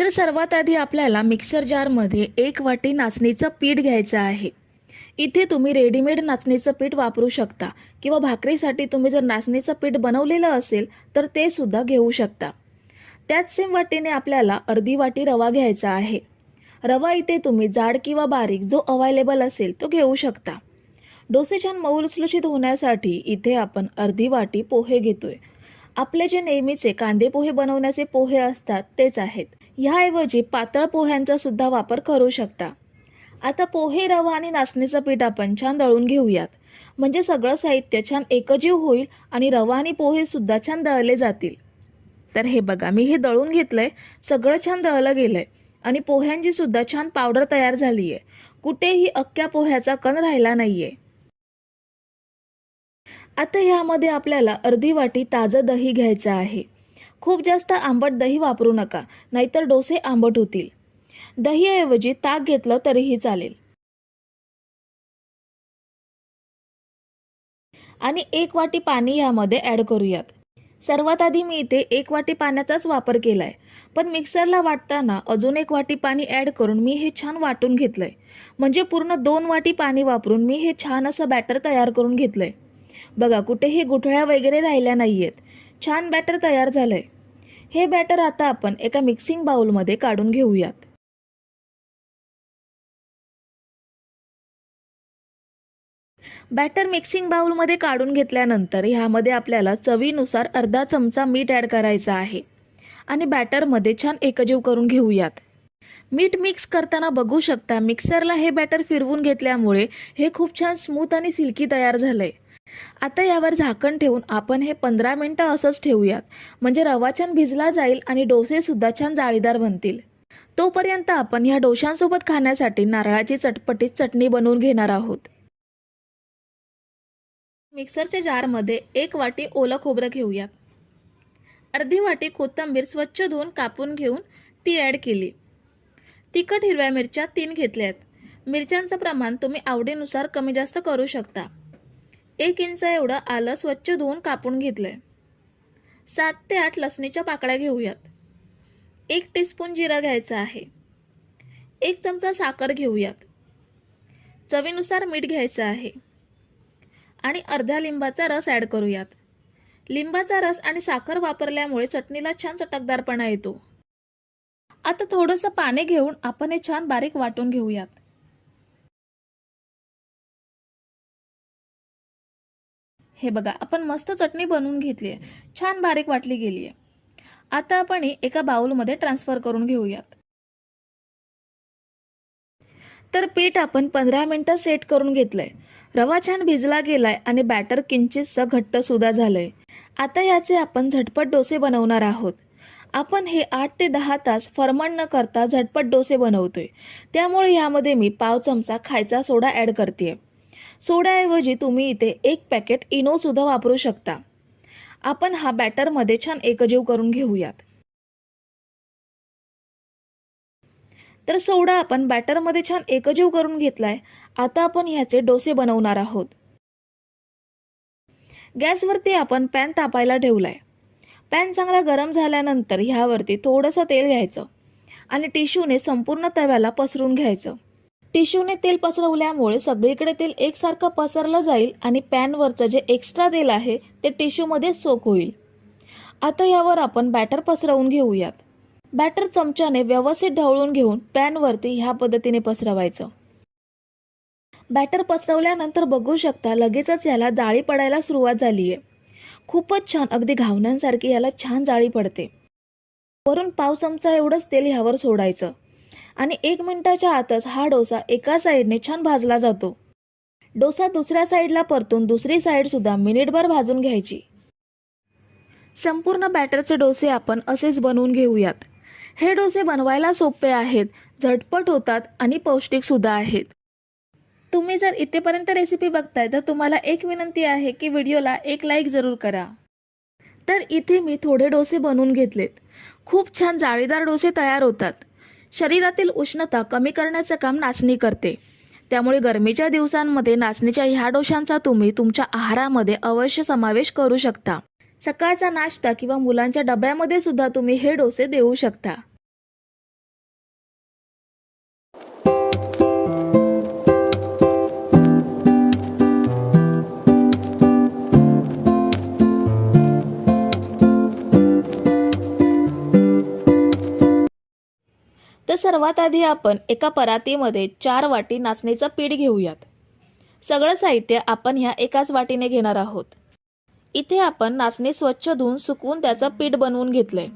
तर सर्वात आधी आपल्याला मिक्सर जारमध्ये 1 वाटी नाचणीचं पीठ घ्यायचं आहे। इथे तुम्ही रेडीमेड नाचणीचं पीठ वापरू शकता किंवा भाकरीसाठी तुम्ही जर नाचणीचं पीठ बनवलेलं असेल तर ते सुद्धा घेऊ शकता। त्याच सेम वाटीने आपल्याला अर्धी वाटी रवा घ्यायचा आहे। रवा इथे तुम्ही जाड किंवा बारीक जो अवेलेबल असेल तो घेऊ शकता। डोसे छान मऊ लुसलुशीत होण्यासाठी इथे आपण अर्धी वाटी पोहे घेतोय। आपले जे नेहमीचे कांदे पोहे बनवण्याचे पोहे असतात तेच आहेत। ह्याऐवजी पातळ पोह्यांचा सुद्धा वापर करू शकता। आता पोहे, रवा आणि नाचणीचं पीठ आपण छान दळून घेऊयात, म्हणजे सगळं साहित्य छान एकजीव होईल आणि रवा आणि पोहे सुद्धा छान दळले जातील। तर हे बघा, मी हे दळून घेतलंय, सगळं छान दळलं गेलंय आणि पोह्यांची सुद्धा छान पावडर तयार झाली आहे। कुठेही अख्ख्या पोह्याचा कण राहिला नाहीये। आता ह्यामध्ये आपल्याला अर्धी वाटी ताजं दही घ्यायचं आहे। खूप जास्त आंबट दही वापरू नका, नाहीतर डोसे आंबट होतील। दहीऐवजी ताक घेतलं तरीही चालेल। आणि 1 वाटी पाणी ह्यामध्ये ॲड करूयात। सर्वात आधी मी इथे 1 वाटी पाण्याचाच वापर केलाय, पण मिक्सरला वाटताना अजून 1 वाटी पाणी ॲड करून मी हे छान वाटून घेतलंय। म्हणजे पूर्ण 2 वाटी पाणी वापरून मी हे छान असं बॅटर तयार करून घेतलंय। बघा, कुठेही गुठळ्या वगैरे राहिल्या नाहीयेत, छान बॅटर तयार झालंय। हे बॅटर आता आपण एका मिक्सिंग बाउलमध्ये काढून घेऊयात। बॅटर मिक्सिंग बाउलमध्ये काढून घेतल्यानंतर ह्यामध्ये आपल्याला चवीनुसार अर्धा चमचा मीठ ॲड करायचा आहे आणि बॅटरमध्ये छान एकजीव करून घेऊयात। मीठ मिक्स करताना बघू शकता, मिक्सरला हे बॅटर फिरवून घेतल्यामुळे हे खूप छान स्मूथ आणि सिल्की तयार झालंय। आता यावर झाकण ठेवून आपण हे 15 मिनिटं असंच ठेवूयात, म्हणजे रवा छान भिजला जाईल आणि डोसे सुद्धा छान जाळीदार बनतील। तोपर्यंत आपण ह्या डोशांसोबत खाण्यासाठी नारळाची चटपटीत चटणी बनवून घेणार आहोत। मिक्सरच्या जारमध्ये 1 वाटी ओलं खोबरं घेऊयात। अर्धी वाटी कोथिंबीर स्वच्छ धुवून कापून घेऊन ती ॲड केली। तिखट हिरव्या मिरच्या 3 घेतल्यात। मिरच्यांचं प्रमाण तुम्ही आवडीनुसार कमी जास्त करू शकता। 1 इंच एवढं आलं स्वच्छ धुवून कापून घेतलंय। 7 ते 8 लसणीच्या पाकळ्या घेऊयात। 1 टीस्पून जिरं घ्यायचं आहे। 1 चमचा साखर घेऊयात। चवीनुसार मीठ घ्यायचं आहे आणि अर्ध्या लिंबाचा रस ॲड करूयात। लिंबाचा रस आणि साखर वापरल्यामुळे चटणीला छान चटकदारपणा येतो। आता थोडंसं पाणी घेऊन आपण हे छान बारीक वाटून घेऊयात। हे बघा, आपण मस्त चटणी बनवून घेतली आहे, छान बारीक वाटली गेली आहे। आता आपण ही एका बाउलमध्ये ट्रान्सफर करून घेऊयात। तर पीठ आपण 15 मिनिटं सेट करून घेतलंय। रवा छान भिजला गेलाय आणि बॅटर किंचितसं घट्ट सुद्धा झालंय। आता याचे आपण झटपट डोसे बनवणार आहोत। आपण हे 8 ते 10 तास फर्मंट न करता झटपट डोसे बनवतोय, त्यामुळे यामध्ये मी पाव चमचा खायचा सोडा ॲड करतेय। सोड्याऐवजी तुम्ही इथे 1 पॅकेट इनो सुद्धा वापरू शकता। आपण हा बॅटरमध्ये छान एकजीव करून घेऊयात। तर सोडा आपण बॅटरमध्ये छान एकजीव करून घेतलाय। आता आपण ह्याचे डोसे बनवणार आहोत। गॅसवरती आपण पॅन तापायला ठेवलाय। पॅन चांगला गरम झाल्यानंतर ह्यावरती थोडंसं तेल घ्यायचं आणि टिश्यूने संपूर्ण तव्याला पसरून घ्यायचं। टिश्यूने तेल पसरवल्यामुळे सगळीकडे तेल एकसारखं पसरलं जाईल आणि पॅनवरचं जे एक्स्ट्रा तेल आहे ते टिश्यूमध्ये सोक होईल। आता यावर आपण बॅटर पसरवून घेऊयात। बॅटर चमच्याने व्यवस्थित ढवळून घेऊन पॅनवरती ह्या पद्धतीने पसरवायचं। बॅटर पसरवल्यानंतर बघू शकता, लगेचच याला जाळी पडायला सुरुवात झाली आहे। खूपच छान, अगदी घावण्यांसारखी याला छान जाळी पडते। वरून पाव चमचा एवढंच तेल ह्यावर सोडायचं आणि 1 मिनिटाच्या आतच हा डोसा एका साईडने छान भाजला जातो। डोसा दुसऱ्या साईडला परतून दुसरी साईड सुद्धा मिनिटभर भाजून घ्यायची। संपूर्ण बॅटरचे डोसे आपण असेच बनवून घेऊयात। हे डोसे बनवायला सोपे आहेत, झटपट होतात आणि पौष्टिक सुद्धा आहेत। तुम्ही जर इथेपर्यंत रेसिपी बघताय तर तुम्हाला एक विनंती आहे की व्हिडिओला एक लाईक जरूर करा। तर इथे मी थोडे डोसे बनवून घेतलेत। खूप छान जाळीदार डोसे तयार होतात। शरीरातील उष्णता कमी करण्याचं काम नाचणी करते, त्यामुळे गरमीच्या दिवसांमध्ये नाचणीच्या ह्या डोशांचा तुम्ही तुमच्या आहारामध्ये अवश्य समावेश करू शकता। सकाळचा नाश्ता किंवा मुलांच्या डब्यामध्ये सुद्धा तुम्ही हे डोसे देऊ शकता। सर्वात आधी आपण एका परातीमध्ये 4 वाटी नाचणीचं पीठ घेऊयात. सगळं साहित्य आपण ह्या एकाच वाटीने घेणार आहोत. इथे आपण नाचणी स्वच्छ धुवून सुकवून त्याचं पीठ बनवून घेतलंय.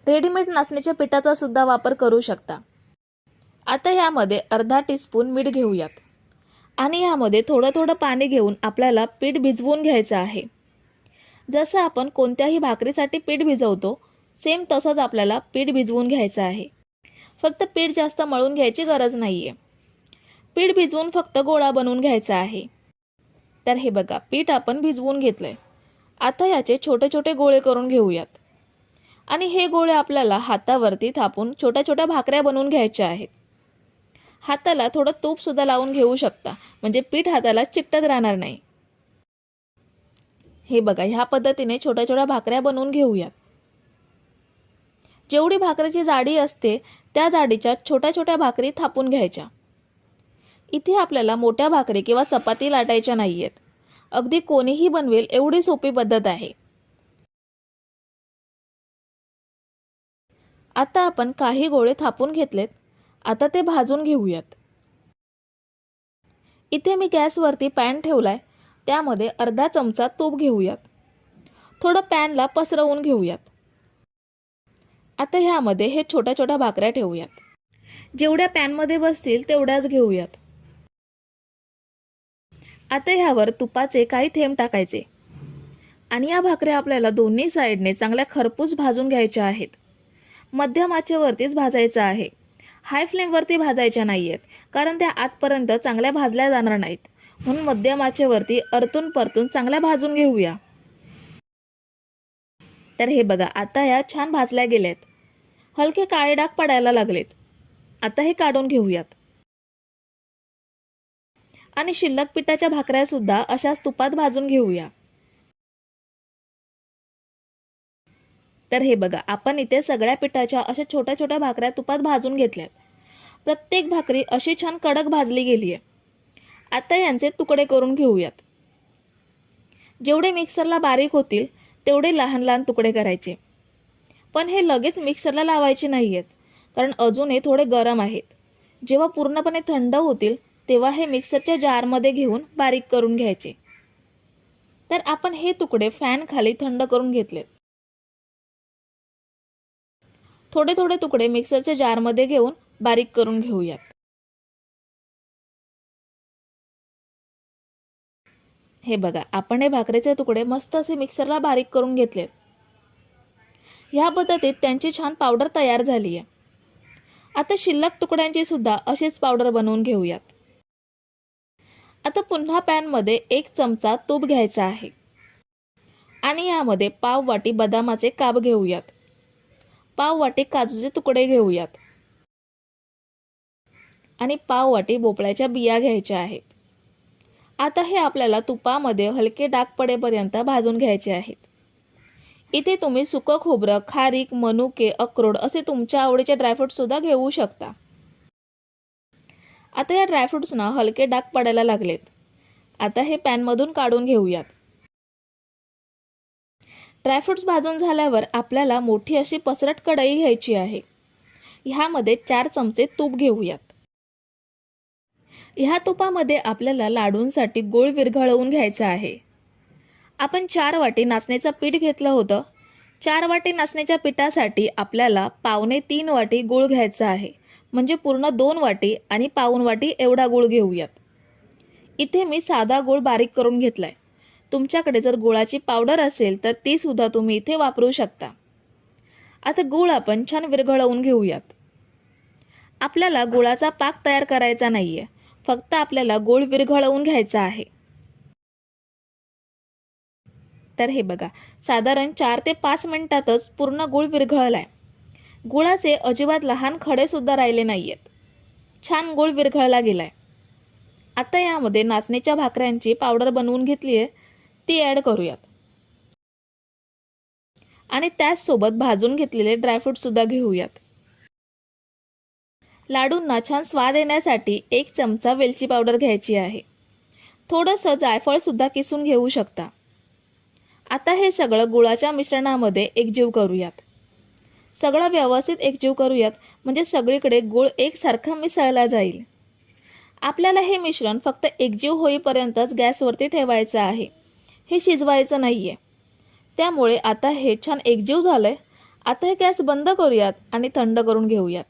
रेडीमेड नाचणीच्या पिठाचा सुद्धा वापर करू शकता. आता ह्यामध्ये अर्धा टीस्पून मीठ घेऊयात आणि ह्यामध्ये थोडं थोडं पाणी घेऊन आपल्याला पीठ भिजवून घ्यायचं आहे. जसं आपण कोणत्याही भाकरीसाठी पीठ भिजवतो सेम तसंच आपल्याला पीठ भिजवून घ्यायचं आहे. फक्त पीठ जास्त मळून घ्यायची गरज नाहीये. पीठ भिजवून फक्त गोळा बनवून घ्यायचा आहे. तर हे बघा, पीठ आपण भिजवून घेतलंय. आता याचे छोटे छोटे गोळे करून घेऊयात आणि हे गोळे आपल्याला हातावरती थापून छोट्या छोट्या भाकऱ्या बनवून घ्यायच्या आहेत. हाताला थोडं तूप सुद्धा लावून घेऊ शकता, म्हणजे पीठ हाताला चिकटत राहणार नाही. हे बघा, ह्या पद्धतीने छोट्या छोट्या भाकऱ्या बनवून घेऊयात. जेवढी भाकरीची जाडी असते त्या जाडीच्या छोट्या छोट्या भाकरी थापून घ्यायच्या. इथे आपल्याला मोठ्या भाकरी किंवा चपाती लाटायच्या नाहीयेत. अगदी कोणीही बनवेल एवढी सोपी पद्धत आहे. आता आपण काही गोळे थापून घेतलेत. आता ते भाजून घेऊयात. इथे मी गॅसवरती पॅन ठेवलाय. त्यामध्ये अर्धा चमचा तूप घेऊयात. थोडं पॅनला पसरवून घेऊयात. आता ह्यामध्ये हे छोट्या छोट्या भाकऱ्या ठेवूयात. जेवढ्या पॅनमध्ये बसतील तेवढ्याच घेऊयात. आता ह्यावर तुपाचे काही थेंब टाकायचे आणि या भाकऱ्या आपल्याला दोन्ही साईडने चांगल्या खरपूस भाजून घ्यायच्या आहेत. मध्यम आचेवरतीच भाजायचं आहे. हाय फ्लेमवरती भाजायच्या नाहीयेत, कारण त्या आतपर्यंत चांगल्या भाजल्या जाणार नाहीत. म्हणून मध्यम आचेवरती परतून परतून चांगल्या भाजून घेऊया. तर हे बघा, आता या छान भाजल्या गेल्यात. हलके काळे डाग पडायला लागलेत. आता हे काढून घेऊयात आणि शिल्लक पिठाच्या भाकऱ्या सुद्धा अशाच तुपात भाजून घेऊया. तर हे बघा, आपण इथे सगळ्या पिठाच्या अशा छोट्या छोट्या भाकऱ्या तुपात भाजून घेतल्यात. प्रत्येक भाकरी अशी छान कडक भाजली गेली आहे. आता यांचे तुकडे करून घेऊयात. जेवढे मिक्सरला बारीक होतील तेवढे लहान लहान तुकडे करायचे. पण हे लगेच मिक्सरला लावायचे नाहीयेत, कारण अजून हे थोडे गरम आहेत. जेव्हा पूर्णपणे थंड होतील तेव्हा हे मिक्सरच्या जारमध्ये घेऊन बारीक करून घ्यायचे. तर आपण हे तुकडे फॅन खाली थंड करून घेतलेत. थोडे थोडे तुकडे मिक्सरच्या जारमध्ये घेऊन बारीक करून घेऊयात. हे बघा, आपण हे भाकरीचे तुकडे मस्त असे मिक्सरला बारीक करून घेतलेत. ह्या पद्धतीत त्यांची छान पावडर तयार झाली आहे. आता शिल्लक तुकड्यांची सुद्धा अशीच पावडर बनवून घेऊयात. आता पुन्हा पॅनमध्ये 1 चमचा तूप घ्यायचा आहे आणि यामध्ये पाव वाटी बदामाचे काप घेऊयात. पाव वाटी काजूचे तुकडे घेऊयात आणि पाव वाटी भोपळ्याच्या बिया घ्यायच्या आहेत. आता हे आपल्याला तुपामध्ये हलके डाग पडेपर्यंत भाजून घ्यायचे आहेत. इथे तुम्ही सुकं खोबरं, खारीक, मनुके, अक्रोड असे तुमच्या आवडीचे ड्रायफ्रूट सुद्धा घेऊ शकता. आता या ड्रायफ्रूट्सना हलके डाग पडायला लागलेत. आता हे पॅनमधून काढून घेऊयात. ड्रायफ्रूट्स भाजून झाल्यावर आपल्याला मोठी अशी पसरट कढई घ्यायची आहे. ह्यामध्ये 4 चमचे तूप घेऊयात. ह्या तुपामध्ये आपल्याला लाडूंसाठी गूळ विरघळवून घ्यायचा आहे. आपण 4 वाटी नाचणीचं पीठ घेतलं होतं. 4 वाटी नाचणीच्या पिठासाठी आपल्याला 2.25 वाटी गूळ घ्यायचा आहे. म्हणजे पूर्ण 2 वाटी आणि पाऊण वाटी एवढा गूळ घेऊयात. इथे मी साधा गूळ बारीक करून घेतलाय. तुमच्याकडे जर गुळाची पावडर असेल तर ती सुद्धा तुम्ही इथे वापरू शकता. आता गूळ आपण छान विरघळवून घेऊयात. आपल्याला गुळाचा पाक तयार करायचा नाहीये, फक्त आपल्याला गूळ विरघळवून घ्यायचा आहे. तर हे बघा, साधारण 4 ते 5 मिनिटातच पूर्ण गूळ विरघळलाय. गुळाचे अजिबात लहान खडे सुद्धा राहिले नाहीयेत. छान गूळ विरघळला गेलाय. आता यामध्ये नाचणीच्या भाकऱ्यांची पावडर बनवून घेतली आहे ती ॲड करूयात आणि त्याचसोबत भाजून घेतलेले ड्रायफ्रूट सुद्धा घेऊयात. लाडूंना छान स्वाद येण्यासाठी 1 चमचा वेलची पावडर घ्यायची आहे. थोडंसं जायफळ सुद्धा किसून घेऊ शकता. आता हे सगळं गुळाच्या मिश्रणामध्ये एकजीव करूयात. सगळं व्यवस्थित एकजीव करूयात, म्हणजे सगळीकडे गूळ एकसारखा मिसळला जाईल. आपल्याला हे मिश्रण फक्त एकजीव होईपर्यंतच गॅसवरती ठेवायचं आहे, हे शिजवायचं नाही आहे. त्यामुळे आता हे छान एकजीव झालं आहे. आता हे गॅस बंद करूयात आणि थंड करून घेऊयात.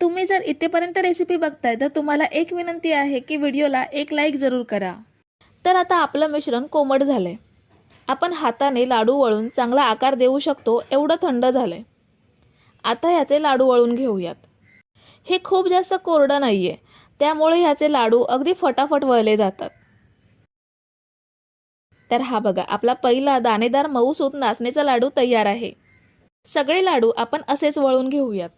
तुम्ही जर इथेपर्यंत रेसिपी बघताय तर तुम्हाला एक विनंती आहे की व्हिडिओला एक लाईक जरूर करा. तर आता आपलं मिश्रण कोमट झालंय. आपण हाताने लाडू वळून चांगला आकार देऊ शकतो एवढं थंड झालंय. आता ह्याचे लाडू वळून घेऊयात. हे खूप जास्त कोरडं नाहीये, त्यामुळे ह्याचे लाडू अगदी फटाफट वळले जातात. तर हा बघा, आपला पहिला दाणेदार मऊसूत नाचणीचा लाडू तयार आहे. सगळे लाडू आपण असेच वळून घेऊयात.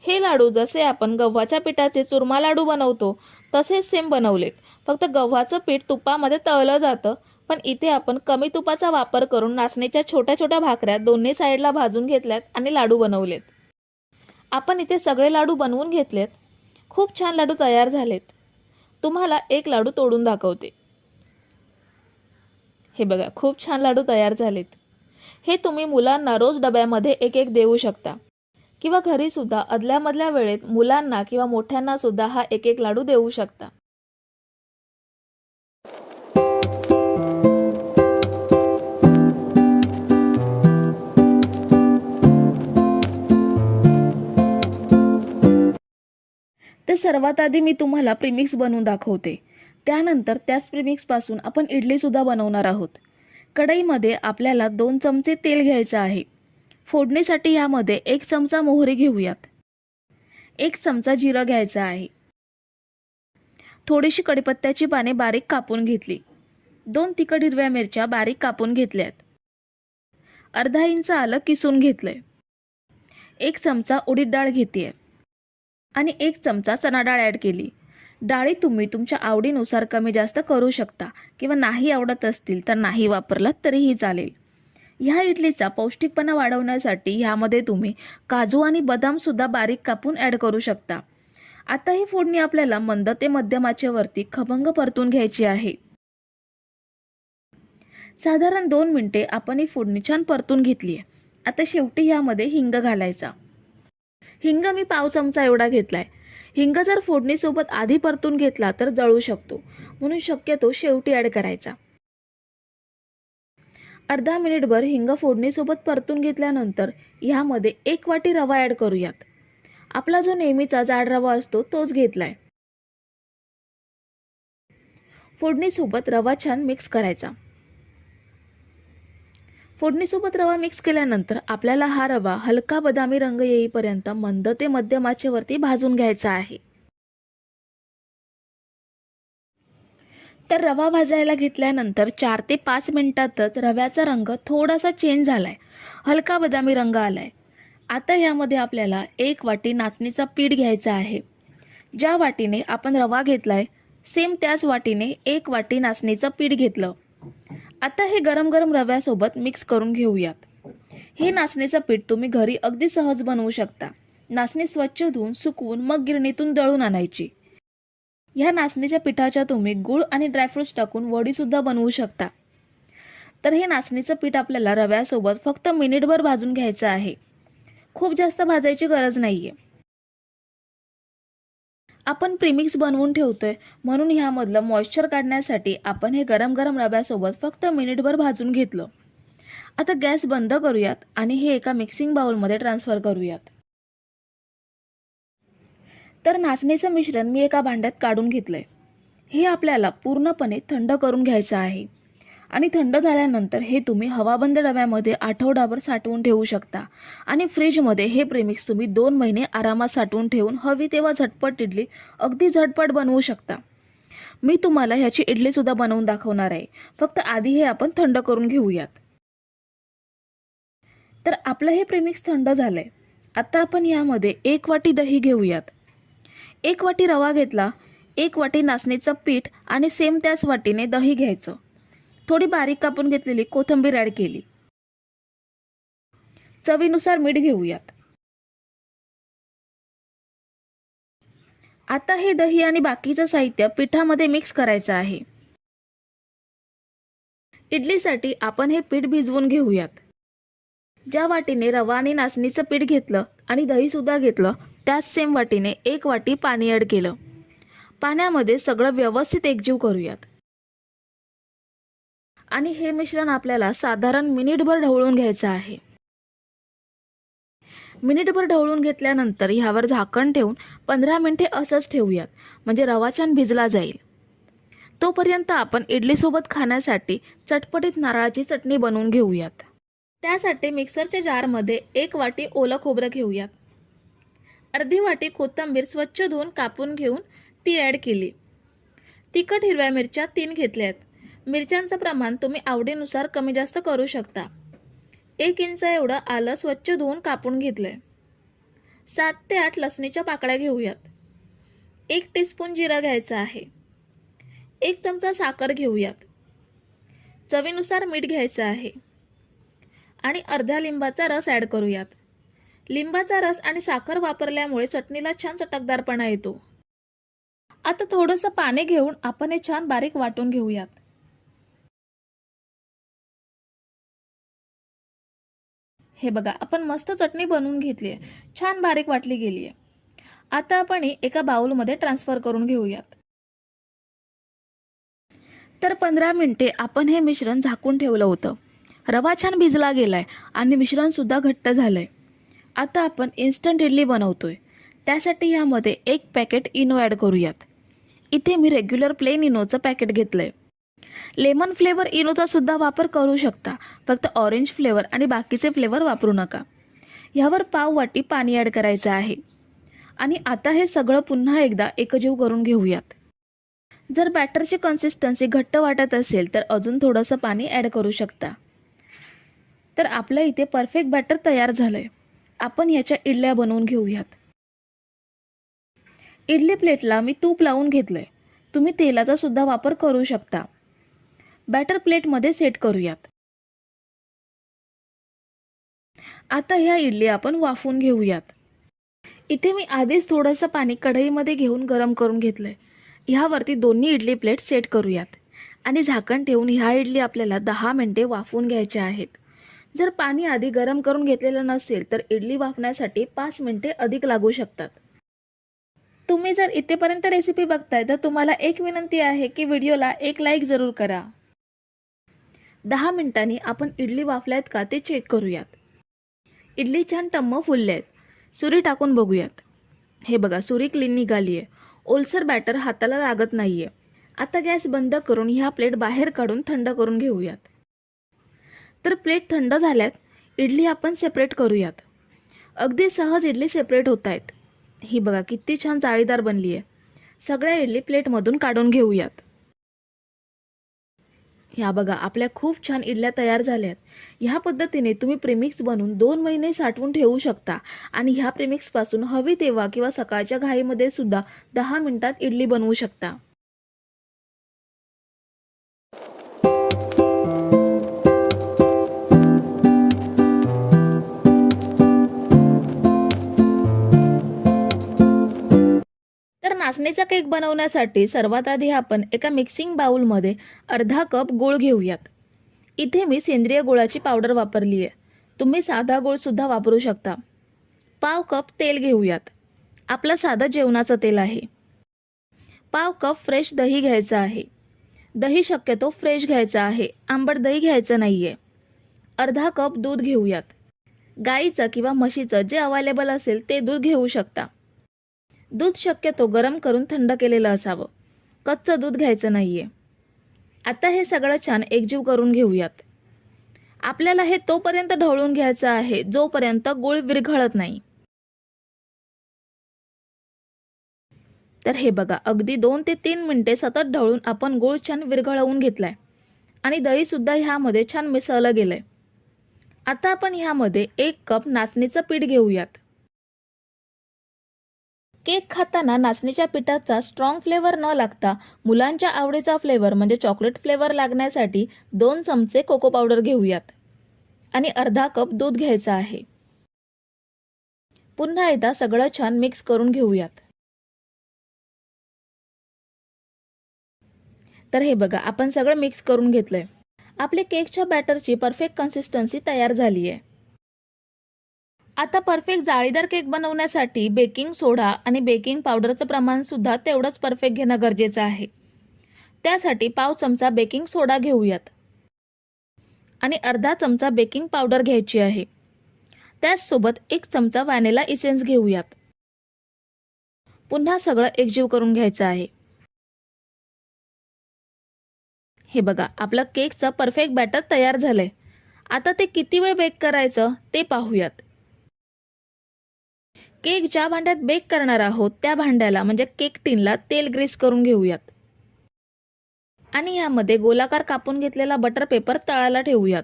हे लाडू जसे आपण गव्हाच्या पिठाचे चुरमा लाडू बनवतो तसेच सेम बनवलेत. फक्त गव्हाचं पीठ तुपामध्ये तळलं जातं, पण इथे आपण कमी तुपाचा वापर करून नाचणीच्या छोट्या छोट्या भाकऱ्या दोन्ही साईडला भाजून घेतल्यात आणि लाडू बनवलेत. आपण इथे सगळे लाडू बनवून घेतलेत. खूप छान लाडू तयार झालेत. तुम्हाला एक लाडू तोडून दाखवते. हे बघा, खूप छान लाडू तयार झालेत. हे तुम्ही मुलांना रोज डब्यामध्ये एक एक देऊ शकता, किंवा घरी सुद्धा अदल्यामधल्या वेळेत मुलांना किंवा मोठ्यांना सुद्धा हा एक एक लाडू देऊ शकता. तर सर्वात आधी मी तुम्हाला प्रीमिक्स बनवून दाखवते. त्यानंतर त्याच प्रीमिक्सपासून आपण इडली सुद्धा बनवणार आहोत. कढईमध्ये आपल्याला 2 चमचे तेल घ्यायचं आहे. फोडणीसाठी यामध्ये 1 चमचा मोहरी घेऊयात. 1 चमचा जिरं घ्यायचं आहे. थोडीशी कढीपत्त्याची पाने बारीक कापून घेतली. 2 तिखट हिरव्या मिरच्या बारीक कापून घेतल्यात. अर्धा इंच आलं किसून घेतलंय. 1 चमचा उडीद डाळ घेतेय आणि 1 चमचा चणा डाळ ॲड केली. डाळी तुम्ही तुमच्या आवडीनुसार कमी जास्त करू शकता, किंवा नाही आवडत असतील तर नाही वापरलात तरीही चालेल. ह्या इडलीचा पौष्टिकपणा वाढवण्यासाठी ह्यामध्ये तुम्ही काजू आणि बदाम सुद्धा बारीक कापून ॲड करू शकता. आता ही फोडणी आपल्याला मंद ते मध्यम आचेवरती खमंग परतून घ्यायची आहे. साधारण 2 मिनिटे आपण ही फोडणी छान परतून घेतली आहे. आता शेवटी ह्यामध्ये हिंग घालायचा. हिंग मी पाव चमचा एवढा घेतलाय. हिंग जर फोडणीसोबत आधी परतून घेतला तर जळू शकतो, म्हणून शक्यतो शेवटी ॲड करायचा. अर्धा मिनिटभर हिंग फोडणीसोबत परतून घेतल्यानंतर ह्यामध्ये 1 वाटी रवा ॲड करूयात. आपला जो नेहमीचा जाड रवा असतो तोच घेतलाय. फोडणीसोबत रवा छान मिक्स करायचा. फोडणीसोबत रवा मिक्स केल्यानंतर आपल्याला हा रवा हलका बदामी रंग येईपर्यंत मंद ते मध्यम आचेवरती भाजून घ्यायचा आहे. तर रवा भाजायला घेतल्यानंतर 4 ते 5 मिनिटातच रव्याचा रंग थोडासा चेंज झालाय, हलका बदामी रंग आलाय. आता ह्यामध्ये आपल्याला 1 वाटी नाचणीचा पीठ घ्यायचा आहे. ज्या वाटीने आपण रवा घेतलाय सेम त्याच वाटीने 1 वाटी नाचणीचं पीठ घेतलं. आता हे गरम गरम रव्यासोबत मिक्स करून घेऊयात. हे नाचणीचं पीठ तुम्ही घरी अगदी सहज बनवू शकता. नाचणी स्वच्छ धुवून सुकवून मग गिरणीतून दळून आणायची. ह्या नाचणीच्या पिठाच्या तुम्ही गूळ आणि ड्रायफ्रुट्स टाकून वडी सुद्धा बनवू शकता. तर हे नाचणीचं पीठ आपल्याला रव्यासोबत फक्त मिनिटभर भाजून घ्यायचं आहे. खूप जास्त भाजायची गरज नाहीये. आपण प्रीमिक्स बनवून ठेवतोय, म्हणून ह्यामधलं मॉइश्चर काढण्यासाठी आपण हे गरम गरम रव्यासोबत फक्त मिनिटभर भाजून घेतलं. आता गॅस बंद करूयात आणि हे एका मिक्सिंग बाउलमध्ये ट्रान्सफर करूयात. तर नाचणीचं मिश्रण मी एका भांड्यात काढून घेतलंय. हे आपल्याला पूर्णपणे थंड करून घ्यायचं आहे आणि थंड झाल्यानंतर हे तुम्ही हवाबंद डब्यामध्ये आठवडाभर साठवून ठेवू शकता आणि फ्रीजमध्ये हे प्रीमिक्स तुम्ही 2 महिने आरामात साठवून ठेवून हवी तेव्हा झटपट इडली अगदी झटपट बनवू शकता. मी तुम्हाला ह्याची इडली सुद्धा बनवून दाखवणार आहे. फक्त आधी हे आपण थंड करून घेऊयात. तर आपलं हे प्रीमिक्स थंड झालंय. आता आपण यामध्ये 1 वाटी दही घेऊयात. 1 वाटी रवा घेतला, 1 वाटी नाचणीचं पीठ आणि सेम त्याच वाटीने दही घ्यायचं. थोडी बारीक कापून घेतलेली कोथिंबीर ॲड केली. चवीनुसार मीठ घेऊयात. आता हे दही आणि बाकीचं साहित्य पिठामध्ये मिक्स करायचं आहे. इडलीसाठी आपण हे पीठ भिजवून घेऊयात. ज्या वाटीने रवा आणि नाचणीचं पीठ घेतलं आणि दहीसुद्धा घेतलं, त्याच सेम वाटीने 1 वाटी पाणी ॲड केलं. पाण्यामध्ये सगळं व्यवस्थित एकजीव करूयात आणि हे मिश्रण आपल्याला साधारण मिनिटभर ढवळून घ्यायचं आहे. मिनिटभर ढवळून घेतल्यानंतर ह्यावर झाकण ठेवून 15 मिनिटे असंच ठेवूयात, म्हणजे रवा छान भिजला जाईल. तोपर्यंत आपण इडलीसोबत खाण्यासाठी चटपटीत नारळाची चटणी बनवून घेऊयात. त्यासाठी मिक्सरच्या जारमध्ये 1 वाटी ओलं खोबरं घेऊयात. अर्धी वाटी कोथिंबीर स्वच्छ धुवून कापून घेऊन ती ॲड केली. तिखट हिरव्या मिरच्या 3 घेतल्यात. मिरच्यांचं प्रमाण तुम्ही आवडीनुसार कमी जास्त करू शकता. 1 इंच एवढं आलं स्वच्छ धुवून कापून घेतलंय. 7 ते 8 लसणीच्या पाकळ्या घेऊयात. 1 टीस्पून जिरं घ्यायचं आहे. 1 चमचा साखर घेऊयात. चवीनुसार मीठ घ्यायचं आहे आणि अर्ध्या लिंबाचा रस ॲड करूयात. लिंबाचा रस आणि साखर वापरल्यामुळे चटणीला छान चटकदारपणा येतो. आता थोडंसं पाणी घेऊन आपण हे छान बारीक वाटून घेऊयात. हे बघा, आपण मस्त चटणी बनवून घेतली आहे, छान बारीक वाटली गेली आहे. आता आपण ही एका बाउलमध्ये ट्रान्सफर करून घेऊयात. तर 15 मिनिटे आपण हे मिश्रण झाकून ठेवलं होतं. रवा छान भिजला गेलाय आणि मिश्रणसुद्धा घट्ट झालंय. आता आपण इन्स्टंट इडली बनवतोय. त्यासाठी ह्यामध्ये 1 पॅकेट इनो ॲड करूयात. इथे मी रेग्युलर प्लेन इनोचं पॅकेट घेतलंय. लेमन फ्लेवर इनोचा सुद्धा वापर करू शकता, फक्त ऑरेंज फ्लेवर आणि बाकीचे फ्लेवर वापरू नका. ह्यावर पाव वाटी पाणी ॲड करायचं आहे आणि आता हे सगळं पुन्हा एकदा एकजीव करून घेऊयात. जर बॅटरची कन्सिस्टन्सी घट्ट वाटत असेल तर अजून थोडंसं पाणी ॲड करू शकता. तर आपल्या इथे परफेक्ट बॅटर तयार झालंय. आपण याच्या इडल्या बनवून घेऊयात. इडली प्लेटला मी तूप लावून घेतलंय. तुम्ही तेलाचा सुद्धा वापर करू शकता. बॅटर प्लेटमध्ये सेट करूयात. आता ह्या इडली आपण वाफवून घेऊयात. इथे मी आधीच थोडंसं पाणी कढईमध्ये घेऊन गरम करून घेतलंय. ह्यावरती दोन्ही इडली प्लेट सेट करूयात आणि झाकण ठेवून ह्या इडली आपल्याला 10 मिनिटे वाफवून घ्यायच्या आहेत. जर पाणी आधी गरम करून घेतलेलं नसेल तर इडली वाफण्यासाठी 5 मिनिटे अधिक लागू शकतात. तुम्ही जर इथेपर्यंत रेसिपी बघताय तर तुम्हाला एक विनंती आहे की व्हिडिओला एक लाईक जरूर करा. 10 मिनिटांनी आपण इडली वाफल्यात का ते चेक करूयात. इडली छान टम्म फुलले आहेत. सुरी टाकून बघूयात. हे बघा, सुरी क्लीन निघाली आहे. ओलसर बॅटर हाताला लागत नाहीये. आता गॅस बंद करून ह्या प्लेट बाहेर काढून थंड करून घेऊयात. तर प्लेट थंड झाल्यात. इडली आपण सेपरेट करूयात. अगदी सहज इडली सेपरेट होत आहेत. ही बघा किती छान जाळीदार बनली आहे. सगळ्या इडली प्लेटमधून काढून घेऊयात. ह्या बघा, आपल्या खूप छान इडल्या तयार झाल्यात. ह्या पद्धतीने तुम्ही प्रेमिक्स बनवून 2 महिने साठवून ठेवू शकता आणि ह्या प्रेमिक्सपासून हवी तेव्हा किंवा सकाळच्या घाईमध्ये सुद्धा 10 मिनिटात इडली बनवू शकता. तर नाचणीचा केक बनवण्यासाठी सर्वात आधी आपण एका मिक्सिंग बाउलमध्ये अर्धा कप गूळ घेऊयात. इथे मी सेंद्रिय गुळाची पावडर वापरली आहे. तुम्ही साधा गूळ सुद्धा वापरू शकता. पाव कप तेल घेऊयात. आपलं साधं जेवणाचं तेल आहे. पाव कप फ्रेश दही घ्यायचं आहे. दही शक्यतो फ्रेश घ्यायचं आहे, आंबट दही घ्यायचं नाहीये. अर्धा कप दूध घेऊयात. गाईचं किंवा म्हशीचं जे अवेलेबल असेल ते दूध घेऊ शकता. दूध शक्यतो गरम करून थंड केलेलं असावं, कच्चं दूध घ्यायचं नाहीये. आता हे सगळं छान एकजीव करून घेऊयात. आपल्याला हे तोपर्यंत ढवळून घ्यायचं आहे जोपर्यंत गूळ विरघळत नाही. तर हे बघा, अगदी 2 ते 3 मिनिटे सतत ढवळून आपण गूळ छान विरघळवून घेतलाय आणि दही सुद्धा ह्यामध्ये छान मिसळलं गेलंय. आता आपण ह्यामध्ये 1 कप नाचणीचं पीठ घेऊयात. केक खाताना नाचणीच्या पिठाचा स्ट्रॉंग फ्लेवर न लागता मुलांच्या आवडीचा फ्लेवर म्हणजे चॉकलेट फ्लेवर लागण्यासाठी 2 चमचे कोको पावडर घेऊयात आणि अर्धा कप दूध घ्यायचं आहे. पुन्हा एकदा सगळं छान मिक्स करून घेऊयात. तर हे बघा, आपण सगळं मिक्स करून घेतलंय. आपले केकच्या बॅटरची परफेक्ट कन्सिस्टन्सी तयार झाली आहे. आता परफेक्ट जाळीदार केक बनवण्यासाठी बेकिंग सोडा आणि बेकिंग पावडरचं प्रमाण सुद्धा तेवढंच परफेक्ट घेणं गरजेचं आहे. त्यासाठी पाव चमचा बेकिंग सोडा घेऊयात आणि अर्धा चमचा बेकिंग पावडर घ्यायची आहे. त्याचसोबत 1 चमचा व्हॅनिला इसेन्स घेऊयात. पुन्हा सगळं एकजीव करून घ्यायचं आहे. हे बघा, आपलं केकचं परफेक्ट बॅटर तयार झालंय. आता ते किती वेळ बेक करायचं ते पाहूयात. केक ज्या भांड्यात बेक करणार आहोत त्या भांड्याला म्हणजे केक टिनला तेल ग्रीस करून घेऊयात आणि यामध्ये गोलाकार कापून घेतलेला बटर पेपर तळाला ठेवूयात.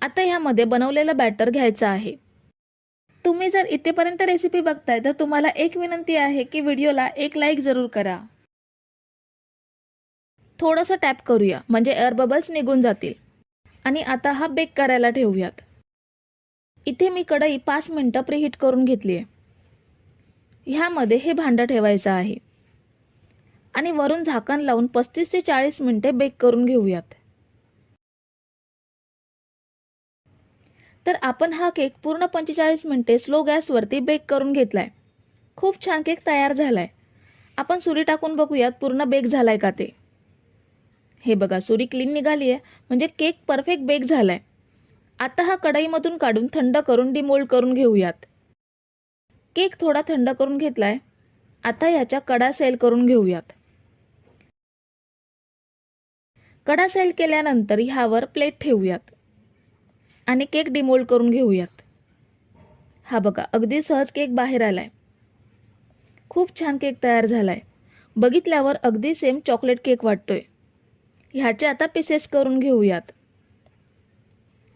आता यामध्ये बनवलेलं बॅटर घ्यायचं आहे. तुम्ही जर इथेपर्यंत रेसिपी बघताय तर तुम्हाला एक विनंती आहे की व्हिडिओला एक लाईक जरूर करा. थोडंसं टॅप करूया म्हणजे एअर बबल्स निघून जातील आणि आता हा बेक करायला ठेवूयात. इथे मी कढई 5 मिनिटं प्रीहीट करून घेतली आहे. ह्यामध्ये हे भांडं ठेवायचं आहे आणि वरून झाकण लावून 35 ते 40 मिनिटे बेक करून घेऊयात. तर आपण हा केक पूर्ण 45 मिनिटे स्लो गॅसवरती बेक करून घेतलाय. खूप छान केक तयार झालाय. आपण सुरी टाकून बघूयात पूर्ण बेक झालाय का ते. हे बघा, सुरी क्लीन निघाली आहे म्हणजे केक परफेक्ट बेक झालाय. आता हा कढईमधून काढून थंड करून डिमोल्ड करून घेऊयात. केक थोडा थंड करून घेतलाय. आता याच्या कडा सैल करून घेऊयात. कडा सैल केल्यानंतर ह्यावर प्लेट ठेवूयात आणि केक डिमोल्ड करून घेऊयात. हा बघा, अगदी सहज केक बाहेर आलाय. खूप छान केक तयार झालाय. बघितल्यावर अगदी सेम चॉकलेट केक वाटतोय. ह्याचे आता पीसेस करून घेऊयात.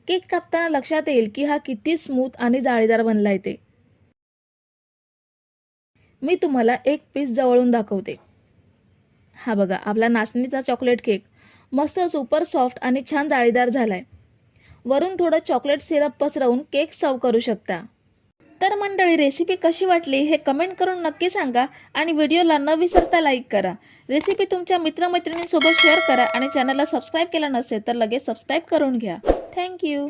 केक कापताना लक्षात येईल की हा किती स्मूथ आणि जाळीदार बनलाय ते. मी तुम्हाला एक पीस जवळून दाखवते. हा बघा, आपला नाचणीचा चॉकलेट केक मस्त सुपर सॉफ्ट आणि छान जाळीदार झालाय. वरून थोडं चॉकलेट सिरप पसरवून केक सर्व करू शकता. तर मंडळी, रेसिपी कशी वाटली हे कमेंट करून नक्की सांगा आणि व्हिडिओला न विसरता लाईक करा. रेसिपी तुमच्या मित्रमैत्रिणींसोबत शेअर करा आणि चॅनलला सबस्क्राईब केलं नसेल तर लगेच सबस्क्राईब करून घ्या. थँक्यू.